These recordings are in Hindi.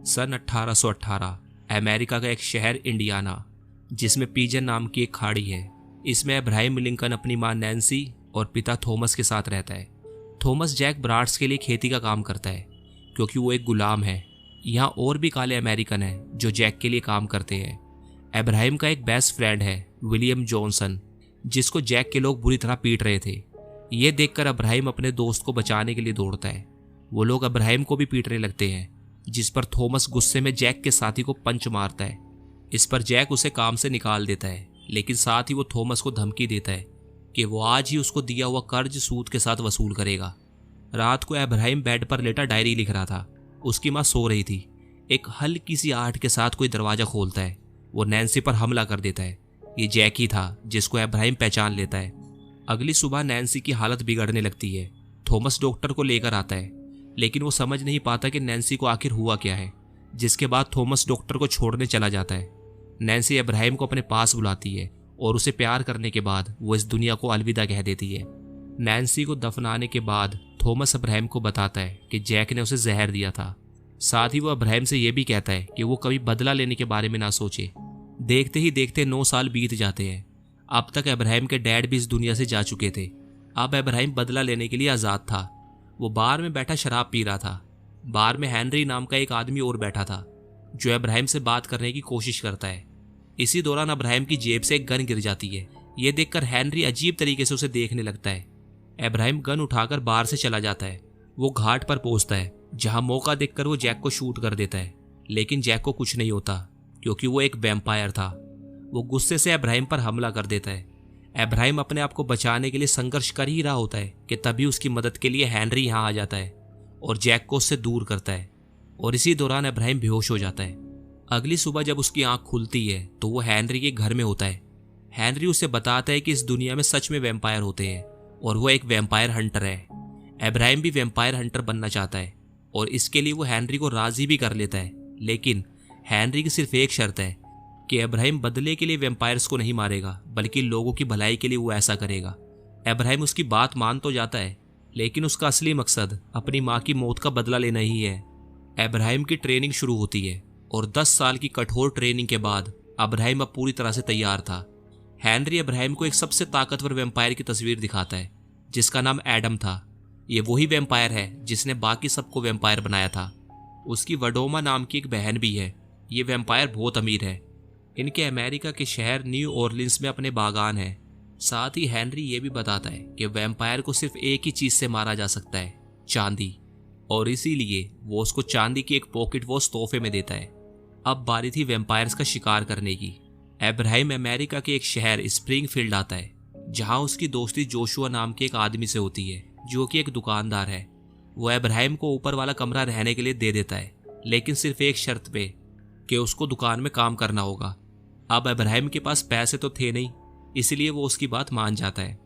सन 1818 अमेरिका का एक शहर इंडियाना, जिसमें पीजन नाम की एक खाड़ी है, इसमें अब्राहम लिंकन अपनी मां नैन्सी और पिता थॉमस के साथ रहता है। थॉमस जैक ब्राड्स के लिए खेती का काम करता है क्योंकि वो एक गुलाम है। यहाँ और भी काले अमेरिकन हैं जो जैक के लिए काम करते हैं। अब्राहम का एक बेस्ट फ्रेंड है विलियम जॉनसन, जिसको जैक के लोग बुरी तरह पीट रहे थे। ये देखकर अब्राहम अपने दोस्त को बचाने के लिए दौड़ता है। वो लोग अब्राहम को भी पीटने लगते हैं, जिस पर थॉमस गुस्से में जैक के साथी को पंच मारता है। इस पर जैक उसे काम से निकाल देता है, लेकिन साथ ही वो थॉमस को धमकी देता है कि वो आज ही उसको दिया हुआ कर्ज सूद के साथ वसूल करेगा। रात को अब्राहम बेड पर लेटा डायरी लिख रहा था। उसकी माँ सो रही थी। एक हल्की सी आहट के साथ कोई दरवाजा खोलता है। वो नैन्सी पर हमला कर देता है। ये जैक ही था, जिसको अब्राहम पहचान लेता है। अगली सुबह नैन्सी की हालत बिगड़ने लगती है। थॉमस डॉक्टर को लेकर आता है, लेकिन वो समझ नहीं पाता कि नैन्सी को आखिर हुआ क्या है। जिसके बाद थॉमस डॉक्टर को छोड़ने चला जाता है। नैन्सी अब्राहम को अपने पास बुलाती है और उसे प्यार करने के बाद वो इस दुनिया को अलविदा कह देती है। नैन्सी को दफनाने के बाद थॉमस अब्राहम को बताता है कि जैक ने उसे जहर दिया था। साथ ही वो अब्राहम से यह भी कहता है कि वो कभी बदला लेने के बारे में ना सोचे। देखते ही देखते 9 साल बीत जाते हैं। अब तक अब्राहम के डैड भी इस दुनिया से जा चुके थे। अब अब्राहम बदला लेने के लिए आज़ाद था। वो बार में बैठा शराब पी रहा था। बार में हेनरी नाम का एक आदमी और बैठा था, जो अब्राहम से बात करने की कोशिश करता है। इसी दौरान अब्राहम की जेब से एक गन गिर जाती है। ये देखकर हेनरी अजीब तरीके से उसे देखने लगता है। अब्राहम गन उठाकर बाहर से चला जाता है। वो घाट पर पहुंचता है, जहां मौका देखकर वो जैक को शूट कर देता है, लेकिन जैक को कुछ नहीं होता क्योंकि वो एक वैम्पायर था। वो गुस्से से अब्राहम पर हमला कर देता है। अब्राहम अपने आप को बचाने के लिए संघर्ष कर ही रहा होता है कि तभी उसकी मदद के लिए हेनरी यहाँ आ जाता है और जैक को उससे दूर करता है। और इसी दौरान अब्राहम बेहोश हो जाता है। अगली सुबह जब उसकी आंख खुलती है तो वो हेनरी के घर में होता है। हेनरी उसे बताता है कि इस दुनिया में सच में वैम्पायर होते हैं और वो एक वैम्पायर हंटर है। अब्राहम भी वैम्पायर हंटर बनना चाहता है और इसके लिए वो हेनरी को राजी भी कर लेता है, लेकिन हेनरी की सिर्फ एक शर्त है कि अब्राहम बदले के लिए वैम्पायर्स को नहीं मारेगा, बल्कि लोगों की भलाई के लिए वो ऐसा करेगा। अब्राहम उसकी बात मान तो जाता है, लेकिन उसका असली मकसद अपनी माँ की मौत का बदला लेना ही है। अब्राहम की ट्रेनिंग शुरू होती है और 10 साल की कठोर ट्रेनिंग के बाद अब्राहम अब पूरी तरह से तैयार था। हेनरी अब्राहम को एक सबसे ताकतवर वैम्पायर की तस्वीर दिखाता है, जिसका नाम एडम था। ये वही वैम्पायर है जिसने बाकी सबको वैम्पायर बनाया था। उसकी वडोमा नाम की एक बहन भी है। ये वैम्पायर बहुत अमीर है। इनके अमेरिका के शहर न्यू ऑरलिन्स में अपने बागान हैं। साथ ही हेनरी ये भी बताता है कि वैम्पायर को सिर्फ एक ही चीज से मारा जा सकता है, चांदी, और इसीलिए वो उसको चांदी की एक पॉकेट वॉच तोहफे में देता है। अब बारी थी वैम्पायर्स का शिकार करने की। अब्राहम अमेरिका के एक शहर स्प्रिंगफील्ड आता है, जहां उसकी दोस्ती जोशुआ नाम के एक आदमी से होती है, जो कि एक दुकानदार है। वो अब्राहम को ऊपर वाला कमरा रहने के लिए दे देता है, लेकिन सिर्फ एक शर्त पे कि उसको दुकान में काम करना होगा। अब अब्राहम के पास पैसे तो थे नहीं, इसलिए वो उसकी बात मान जाता है।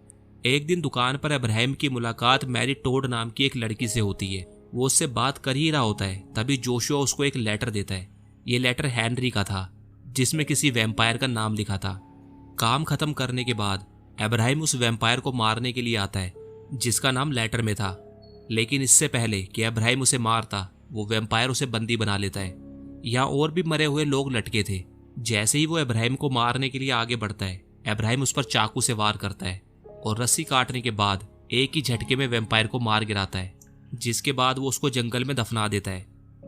एक दिन दुकान पर अब्राहम की मुलाकात मैरी टोड नाम की एक लड़की से होती है। वो उससे बात कर ही रहा होता है, तभी जोशुआ उसको एक लेटर देता है। ये लेटर हेनरी का था, जिसमें किसी वैम्पायर का नाम लिखा था। काम खत्म करने के बाद अब्राहम उस वैम्पायर को मारने के लिए आता है, जिसका नाम लेटर में था। लेकिन इससे पहले कि अब्राहम उसे मारता, वो वैम्पायर उसे बंदी बना लेता है। यहाँ और भी मरे हुए लोग लटके थे। जैसे ही वो अब्राहम को मारने के लिए आगे बढ़ता है, अब्राहम उस पर चाकू से वार करता है और रस्सी काटने के बाद एक ही झटके में वैम्पायर को मार गिराता है, जिसके बाद वो उसको जंगल में दफना देता है।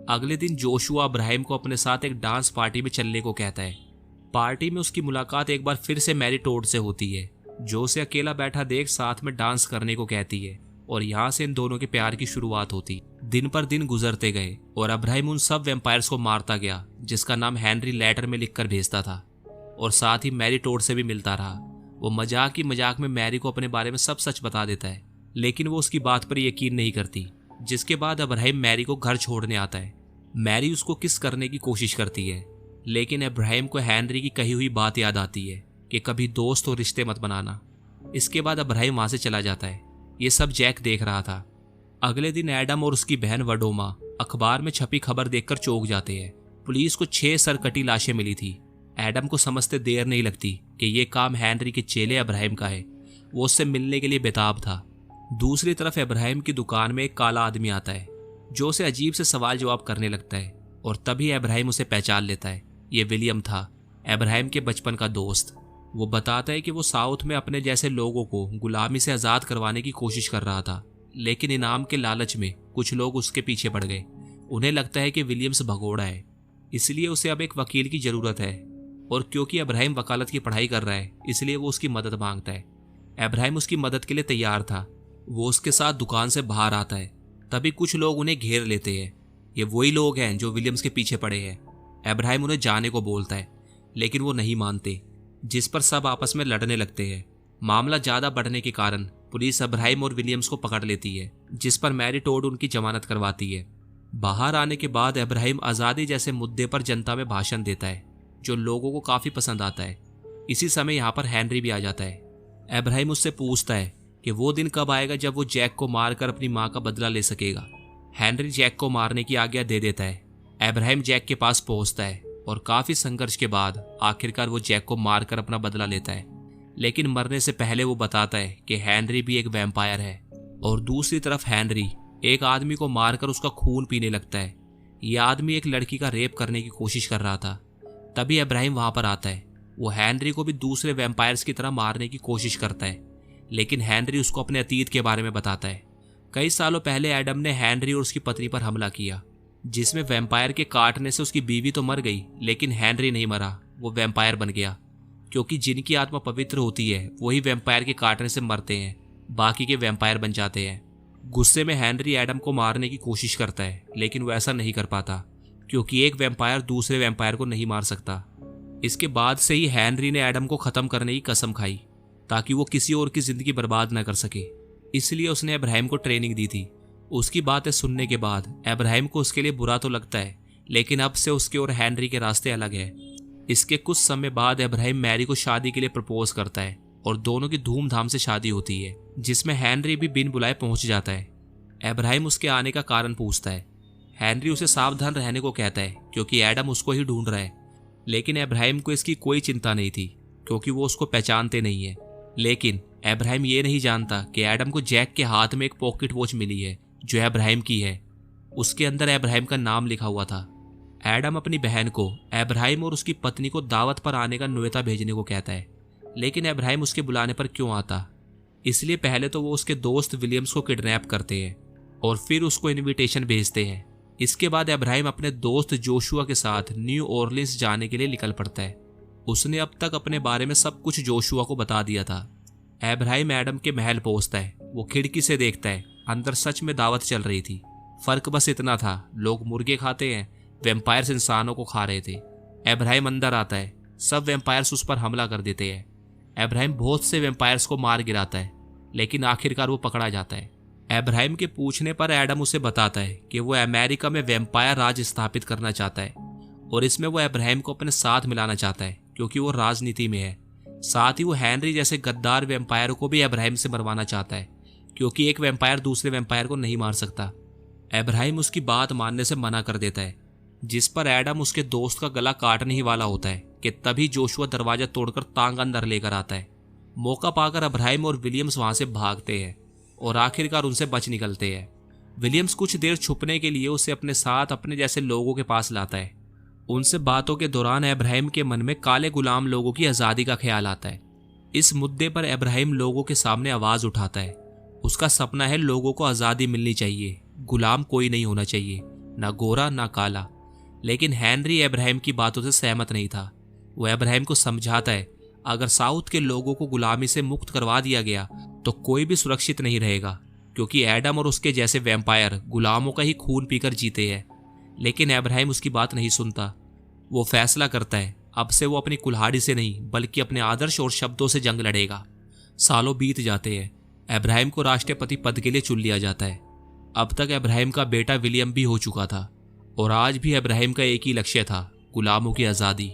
अगले दिन जोशुआ अब्राहम को अपने साथ एक डांस पार्टी में चलने को कहता है। पार्टी में उसकी मुलाकात एक बार फिर से मैरी टोड से होती है, जो उसे अकेला बैठा देख साथ में डांस करने को कहती है, और यहाँ से इन दोनों के प्यार की शुरुआत होती। दिन पर दिन गुजरते गए और अब्राहम उन सब वैम्पायर्स को मारता गया, जिसका नाम हेनरी लेटर में लिखकर भेजता था, और साथ ही मैरी टोड से भी मिलता रहा। वो मजाक ही मजाक में मैरी को अपने बारे में सब सच बता देता है, लेकिन वो उसकी बात पर यकीन नहीं करती। जिसके बाद अब्राहम मैरी को घर छोड़ने आता है। मैरी उसको किस करने की कोशिश करती है, लेकिन अब्राहम को हेनरी की कही हुई बात याद आती है कि कभी दोस्त और रिश्ते मत बनाना। इसके बाद अब्राहम वहां से चला जाता है। ये सब जैक देख रहा था। अगले दिन एडम और उसकी बहन वडोमा अखबार में छपी खबर देखकर चौंक जाते हैं। पुलिस को 6 सरकटी लाशें मिली थी। एडम को समझते देर नहीं लगती कि ये काम हेनरी के चेले अब्राहम का है। वो उससे मिलने के लिए बेताब था। दूसरी तरफ अब्राहम की दुकान में एक काला आदमी आता है, जो उसे अजीब से सवाल जवाब करने लगता है और तभी अब्राहम उसे पहचान लेता है। ये विलियम था, अब्राहम के बचपन का दोस्त। वो बताता है कि वो साउथ में अपने जैसे लोगों को गुलामी से आज़ाद करवाने की कोशिश कर रहा था, लेकिन इनाम के लालच में कुछ लोग उसके पीछे पड़ गए। उन्हें लगता है कि विलियम्स भगोड़ा है, इसलिए उसे अब एक वकील की ज़रूरत है, और क्योंकि अब्राहम वकालत की पढ़ाई कर रहा है इसलिए वो उसकी मदद मांगता है। अब्राहम उसकी मदद के लिए तैयार था। वो उसके साथ दुकान से बाहर आता है, तभी कुछ लोग उन्हें घेर लेते हैं। ये वही लोग हैं जो विलियम्स के पीछे पड़े हैं। अब्राहम उन्हें जाने को बोलता है, लेकिन वो नहीं मानते, जिस पर सब आपस में लड़ने लगते हैं। मामला ज़्यादा बढ़ने के कारण पुलिस अब्राहम और विलियम्स को पकड़ लेती है, जिस पर मैरी टोड उनकी जमानत करवाती है। बाहर आने के बाद अब्राहम आज़ादी जैसे मुद्दे पर जनता में भाषण देता है, जो लोगों को काफ़ी पसंद आता है। इसी समय यहाँ पर हेनरी भी आ जाता है। अब्राहम उससे पूछता है कि वो दिन कब आएगा जब वो जैक को मारकर अपनी माँ का बदला ले सकेगा। हेनरी जैक को मारने की आज्ञा दे देता है। अब्राहम जैक के पास पहुंचता है और काफ़ी संघर्ष के बाद आखिरकार वो जैक को मारकर अपना बदला लेता है, लेकिन मरने से पहले वो बताता है कि हेनरी भी एक वैम्पायर है। और दूसरी तरफ हेनरी एक आदमी को मारकर उसका खून पीने लगता है। यह आदमी एक लड़की का रेप करने की कोशिश कर रहा था। तभी अब्राहम वहां पर आता है। वो हेनरी को भी दूसरे वैम्पायर्स की तरह मारने की कोशिश करता है, लेकिन हेनरी उसको अपने अतीत के बारे में बताता है। कई सालों पहले एडम ने हेनरी और उसकी पत्नी पर हमला किया, जिसमें वैम्पायर के काटने से उसकी बीवी तो मर गई, लेकिन हेनरी नहीं मरा, वो वैम्पायर बन गया। क्योंकि जिनकी आत्मा पवित्र होती है वही वैम्पायर के काटने से मरते हैं, बाकी के वैम्पायर बन जाते हैं। गुस्से में हेनरी एडम को मारने की कोशिश करता है, लेकिन वो ऐसा नहीं कर पाता, क्योंकि एक वैम्पायर दूसरे वैम्पायर को नहीं मार सकता। इसके बाद से ही हेनरी ने एडम को खत्म करने की कसम खाई, ताकि वो किसी और की जिंदगी बर्बाद न कर सके। इसलिए उसने अब्राहम को ट्रेनिंग दी थी। उसकी बातें सुनने के बाद अब्राहम को उसके लिए बुरा तो लगता है, लेकिन अब से उसके और हेनरी के रास्ते अलग है। इसके कुछ समय बाद अब्राहम मैरी को शादी के लिए प्रपोज करता है और दोनों की धूमधाम से शादी होती है, जिसमें हेनरी भी बिन बुलाए पहुंच जाता है। अब्राहम उसके आने का कारण पूछता है। हेनरी उसे सावधान रहने को कहता है, क्योंकि एडम उसको ही ढूंढ रहा है, लेकिन अब्राहम को इसकी कोई चिंता नहीं थी, क्योंकि वो उसको पहचानते नहीं है। लेकिन अब्राहम ये नहीं जानता कि एडम को जैक के हाथ में एक पॉकेट वॉच मिली है, जो अब्राहम की है। उसके अंदर अब्राहम का नाम लिखा हुआ था। एडम अपनी बहन को अब्राहम और उसकी पत्नी को दावत पर आने का न्योता भेजने को कहता है, लेकिन अब्राहम उसके बुलाने पर क्यों आता। इसलिए पहले तो वो उसके दोस्त विलियम्स को किडनैप करते हैं और फिर उसको इनविटेशन भेजते हैं। इसके बाद अब्राहम अपने दोस्त जोशुआ के साथ न्यू ऑरलिन्स जाने के लिए निकल पड़ता है। उसने अब तक अपने बारे में सब कुछ जोशुआ को बता दिया था। अब्राहम एडम के महल पहुंचता है। वो खिड़की से देखता है, अंदर सच में दावत चल रही थी। फर्क बस इतना था, लोग मुर्गे खाते हैं, वैम्पायर्स इंसानों को खा रहे थे। अब्राहम अंदर आता है, सब वैम्पायर्स उस पर हमला कर देते हैं। अब्राहम बहुत से वैम्पायर्स को मार गिराता है, लेकिन आखिरकार वो पकड़ा जाता है। अब्राहम के पूछने पर एडम उसे बताता है कि वो अमेरिका में वैम्पायर राज स्थापित करना चाहता है, और इसमें वो अब्राहम को अपने साथ मिलाना चाहता है, क्योंकि वो राजनीति में है। साथ ही वो हेनरी जैसे गद्दार वैम्पायरों को भी अब्राहम से मरवाना चाहता है, क्योंकि एक वैम्पायर दूसरे वैम्पायर को नहीं मार सकता। अब्राहम उसकी बात मानने से मना कर देता है, जिस पर एडम उसके दोस्त का गला काटने ही वाला होता है कि तभी जोशुआ दरवाजा तोड़कर तांग अंदर लेकर आता है। मौका पाकर अब्राहम और विलियम्स वहां से भागते हैं और आखिरकार उनसे बच निकलते हैं। विलियम्स कुछ देर छुपने के लिए उसे अपने साथ अपने जैसे लोगों के पास लाता है। उनसे बातों के दौरान अब्राहम के मन में काले गुलाम लोगों की आज़ादी का ख्याल आता है। इस मुद्दे पर अब्राहम लोगों के सामने आवाज उठाता है। उसका सपना है लोगों को आज़ादी मिलनी चाहिए, गुलाम कोई नहीं होना चाहिए, ना गोरा ना काला। लेकिन हेनरी अब्राहम की बातों से सहमत नहीं था। वह अब्राहम को समझाता है, अगर साउथ के लोगों को गुलामी से मुक्त करवा दिया गया तो कोई भी सुरक्षित नहीं रहेगा, क्योंकि एडम और उसके जैसे वैम्पायर गुलामों का ही खून पीकर जीते हैं। लेकिन अब्राहम उसकी बात नहीं सुनता। वो फैसला करता है अब से वो अपनी कुल्हाड़ी से नहीं बल्कि अपने आदर्श और शब्दों से जंग लड़ेगा। सालों बीत जाते हैं। अब्राहम को राष्ट्रपति पद के लिए चुन लिया जाता है। अब तक अब्राहम का बेटा विलियम भी हो चुका था, और आज भी अब्राहम का एक ही लक्ष्य था, गुलामों की आज़ादी।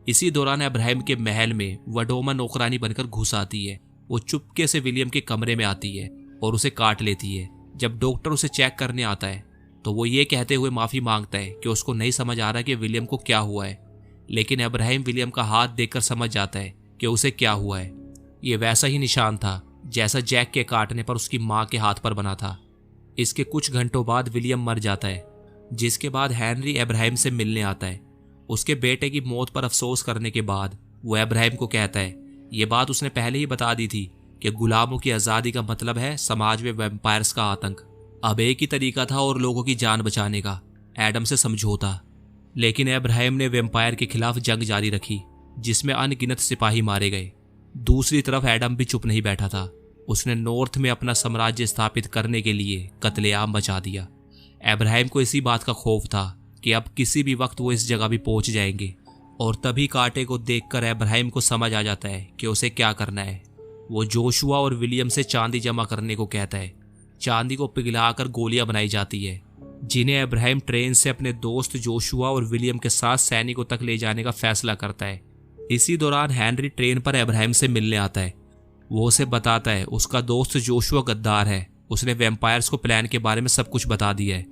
इसी दौरान अब्राहम के महल में वडोमा नौकरानी बनकर घुस आती है। वो चुपके से विलियम के कमरे में आती है और उसे काट लेती है। जब डॉक्टर उसे चेक करने आता है तो वो ये कहते हुए माफ़ी मांगता है कि उसको नहीं समझ आ रहा कि विलियम को क्या हुआ है। लेकिन अब्राहम विलियम का हाथ देखकर समझ जाता है कि उसे क्या हुआ है। ये वैसा ही निशान था जैसा जैक के काटने पर उसकी माँ के हाथ पर बना था। इसके कुछ घंटों बाद विलियम मर जाता है। जिसके बाद हेनरी अब्राहम से मिलने आता है। उसके बेटे की मौत पर अफसोस करने के बाद वो अब्राहम को कहता है ये बात उसने पहले ही बता दी थी कि गुलामों की आज़ादी का मतलब है समाज में वैम्पायर्स का आतंक। अब एक ही तरीका था और लोगों की जान बचाने का, एडम से समझौता। लेकिन अब्राहम ने वैम्पायर के खिलाफ जंग जारी रखी जिसमें अनगिनत सिपाही मारे गए। दूसरी तरफ एडम भी चुप नहीं बैठा था। उसने नॉर्थ में अपना साम्राज्य स्थापित करने के लिए कत्लेआम मचा दिया। अब्राहम को इसी बात का खौफ था कि अब किसी भी वक्त वो इस जगह भी पहुंच जाएंगे। और तभी कांटे को देखकर अब्राहम को समझ आ जाता है कि उसे क्या करना है। वो जोशुआ और विलियम से चांदी जमा करने को कहता है। चांदी को पिघलाकर गोलियां बनाई जाती है जिन्हें अब्राहम ट्रेन से अपने दोस्त जोशुआ और विलियम के साथ सैनिकों तक ले जाने का फैसला करता है। इसी दौरान हेनरी ट्रेन पर अब्राहम से मिलने आता है। वो उसे बताता है उसका दोस्त जोशुआ गद्दार है, उसने वैम्पायर्स को प्लान के बारे में सब कुछ बता दिया है।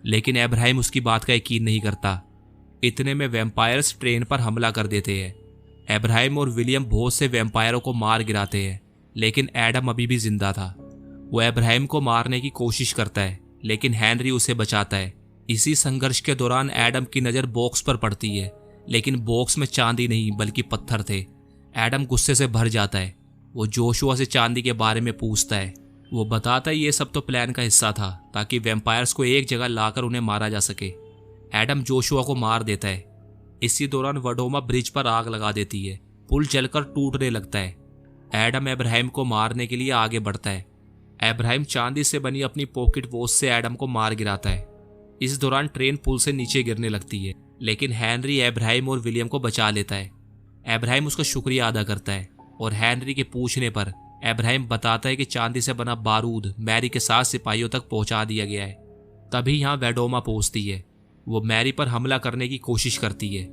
लेकिन अब्राहम उसकी बात का यकीन नहीं करता। इतने में वैम्पायर्स ट्रेन पर हमला कर देते हैं। अब्राहम और विलियम बहुत से वैम्पायरों को मार गिराते हैं, लेकिन एडम अभी भी जिंदा था। वो अब्राहम को मारने की कोशिश करता है लेकिन हेनरी उसे बचाता है। इसी संघर्ष के दौरान एडम की नज़र बॉक्स पर पड़ती है, लेकिन बॉक्स में चांदी नहीं बल्कि पत्थर थे। एडम गुस्से से भर जाता है। वो जोशुआ से चांदी के बारे में पूछता है। वो बताता है ये सब तो प्लान का हिस्सा था ताकि वैम्पायर्स को एक जगह लाकर उन्हें मारा जा सके। एडम जोशुआ को मार देता है। इसी दौरान वडोमा ब्रिज पर आग लगा देती है। पुल जलकर टूटने लगता है। एडम अब्राहम को मारने के लिए आगे बढ़ता है। अब्राहम चांदी से बनी अपनी पॉकेट वॉच से एडम को मार गिराता है। इस दौरान ट्रेन पुल से नीचे गिरने लगती है, लेकिन हेनरी अब्राहम और विलियम को बचा लेता है। अब्राहम उसका शुक्रिया अदा करता है और हेनरी के पूछने पर अब्राहम बताता है कि चांदी से बना बारूद मैरी के साथ सिपाहियों तक पहुंचा दिया गया है। तभी यहाँ वेडोमा पहुंचती है। वो मैरी पर हमला करने की कोशिश करती है।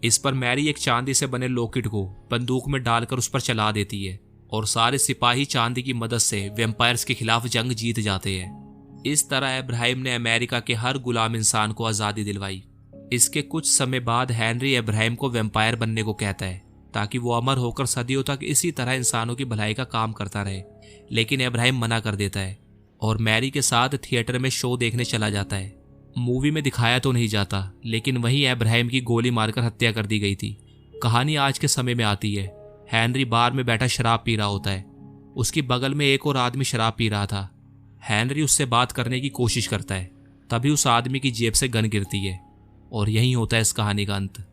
इस पर मैरी एक चांदी से बने लॉकेट को बंदूक में डालकर उस पर चला देती है और सारे सिपाही चांदी की मदद से वैम्पायर्स के खिलाफ जंग जीत जाते हैं। इस तरह अब्राहम ने अमेरिका के हर गुलाम इंसान को आज़ादी दिलवाई। इसके कुछ समय बाद हेनरी अब्राहम को वैम्पायर बनने को कहता है ताकि वो अमर होकर सदियों तक इसी तरह इंसानों की भलाई का काम करता रहे। लेकिन अब्राहम मना कर देता है और मैरी के साथ थिएटर में शो देखने चला जाता है। मूवी में दिखाया तो नहीं जाता, लेकिन वहीं अब्राहम की गोली मारकर हत्या कर दी गई थी। कहानी आज के समय में आती है। हेनरी बार में बैठा शराब पी रहा होता है। उसकी बगल में एक और आदमी शराब पी रहा था। हेनरी उससे बात करने की कोशिश करता है। तभी उस आदमी की जेब से गन गिरती है और यही होता है इस कहानी का अंत।